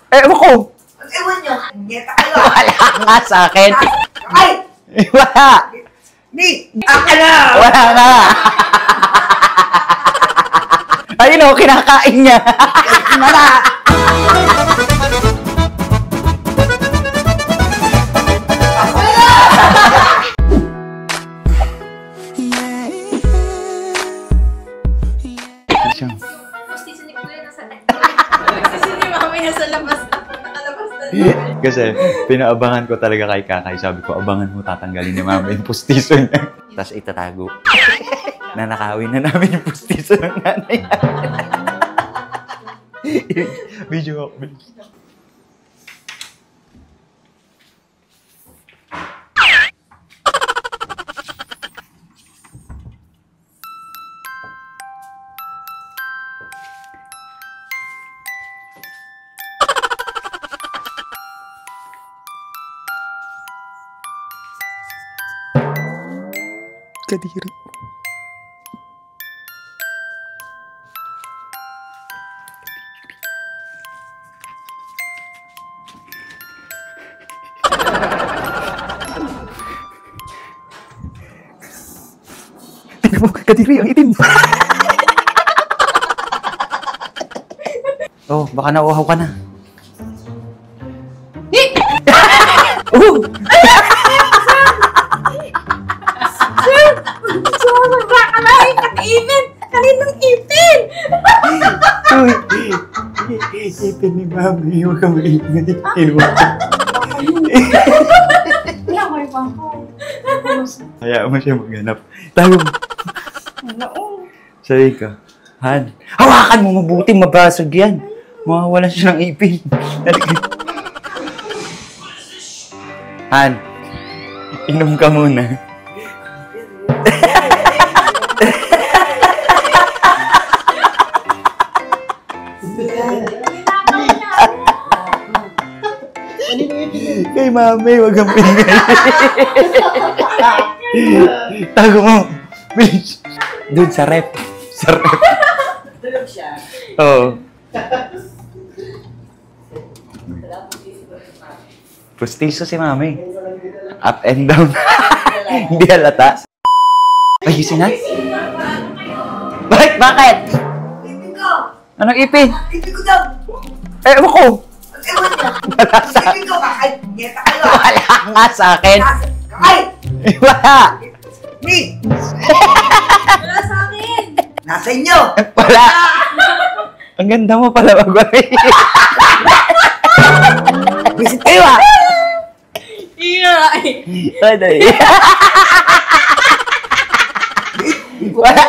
Ewan ko. Ewan nyo. Nyeta kayo. Wala nga sa akin. Ay! Wala. Ni! Aka na! Wala nga. Ayun o, kinakain niya. Wala! Postiso ni Kuya nasa Postiso ni Mami nasa labas. Nakalabas na. Kasi pinaabangan ko talaga kay Kakay. Sabi ko, abangan mo tatanggalin ni Mama yung pustiso niya. Tapos itatago. Nanakawin na namin yung pustiso ng nanay. Video ako. Kadiri. Tingnan mo, Kadiri, ang itim. Oh, baka nauuhaw ka na. Oh! Sumababa ka na! Ipin! Kaninang ipin! Uy! Ipin ni Mami, huwag kang maingay. Wala ko yung bangko. Hayaan mo siya maghanap. Tayo mo. Wala o. Sabi ka, Han, hawakan mo mabuti, mabasag yan. Mawawalan siya ng ipin. Han, inom ka muna. Kay Mami, wag kang pingay. Tago mo. Bilis. Doon sa rep. Sa rep. Tulog siya. Oo. Pustiso si Mami. Up and down. Hindi halata. Ay, gising na? Bakit? Bakit? Ipin ko! Anong ipin? Ipin ko daw! Ewan ko. Ewan nyo. Wala sa... Ipin ko kakay. Nyeta kayo. Wala nga sa akin. Ay! Wala. Ni! Wala sa akin! Nasa inyo! Wala. Ang ganda mo pala magwari. Visit kayo ah! Iya! Wala.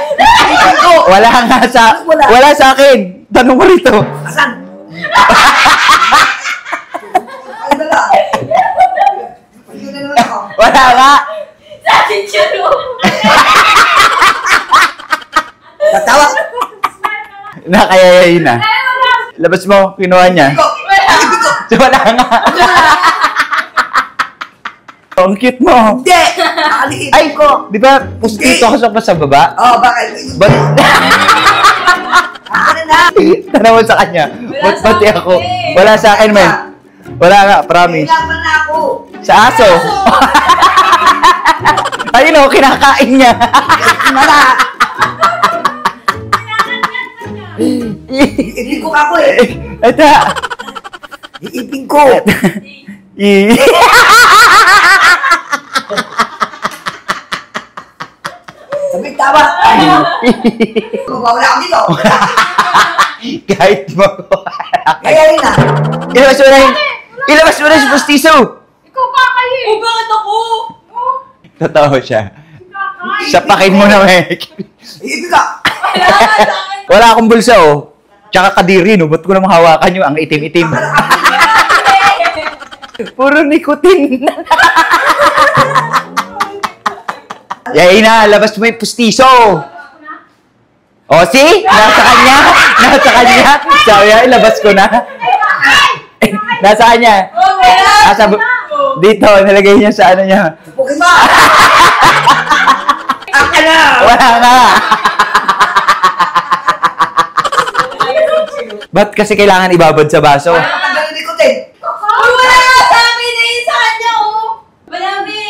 Wala nga sa... Wala sa akin. Tanong mo rito. Asan? Ay, dala! Ayun na naman ako. Wala nga. Sa akin siya no! Tatawa! Nakayayay na. Labas mo. Kinuha niya. Ipin ko! Wala nga. Ang cute mo. Hindi! Nakaliipin Ay, ko! di ba pustito ka sa baba? Oo, bakit? Ba't... Ano na? Tanaw mo sa kanya. Wala sa Pati ako. akin. Wala sa akin, man. Wala nga, promise. Kailangan na ako! Sa aso. Ayun o, kinakain niya. Wala! Iipin ko ako eh! Ito. Iipin ko! Sabi tama! Mawala ako dito! Kahit mo. Kaya yun na! Ilabas mo na yun. Ilabas mo na si Pustiso. Ikaw kakay eh! Bakit ako? Totoo siya. Kakay! Sapakin mo na, Mek. Iipin ka! Wala nga sa akin! Wala akong bulsa, oh. Tsaka Kadiri, no? Ba't ko naman hawakan yung ang itim-itim? Puro nikotin. Yay na, labas mo yung Pustiso. O, see? Nasa kanya. Nasa kanya. Sabi niya, ilabas ko na. Nasa kanya. Nasa, dito, nilagay niya sa ano niya. Pokemon! Aka na! Wala nga. Ba't kasi kailangan ibabad sa baso? Ang galing ko Wala ka sa akin na yun sa kanya, oh! Marami!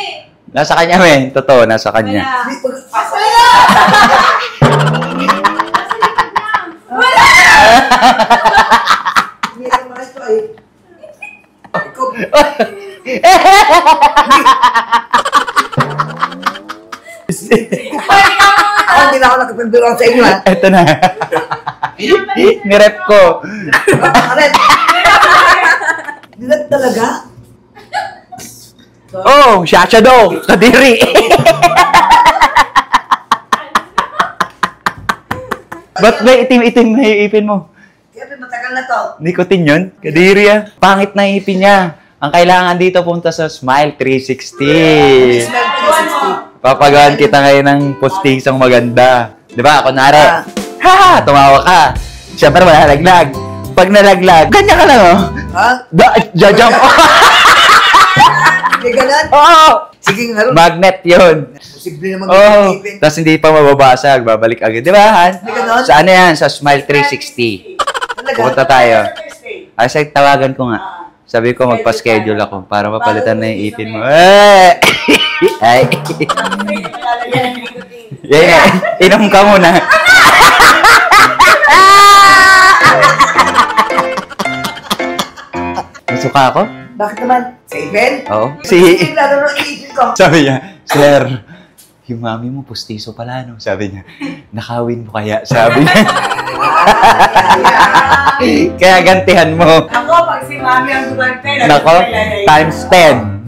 Nasa kanya, men. Totoo, nasa kanya. Wala! Hindi naman ito ay. Ikaw. Ako hindi na ako nakapindulang sa inyo ha. Ito na. Nirep ko. Aret. Dilat talaga? Oh, siya daw. Kadiri. Ba't may itim-itim na yung ipin mo? Kaya matagal na to. Nicotine yun? Kadiri ah. Pangit na ipin niya. Ang kailangan dito punta sa Smile 360. Smell 360. Papagawan kita ngayon ng postisang maganda. Di ba? Kunwari, ha! Tumawa ka. Siyempre, malalaglag. Pag nalaglag, ganyan ka lang, oh. Ha? Jump. Hindi ganun? Oo! Sige nga rin. Magnet yun. Posible naman Oo. ipin. Tapos hindi pa mababasag. Babalik agad. Di ba, Han? Hindi ganun? Sa ano yan? Sa Smile 360. Talaga? Pupunta tayo. Ay, sa tawagan ko nga. Sabi ko, magpa-schedule ako para mapalitan na yung ipin mo. Eh! Ay! Yeah, inom ka muna. Nasuka ako? Bakit naman? Sa ipin? Oo. Sige, lalo na iipin ko. Sabi niya, Sir, yung mami mo pustiso pala, no? Sabi niya, nakawin mo kaya? Sabi niya. Kaya gantihan mo. Ako, pag si Mami ang dumante, Nako, times 10.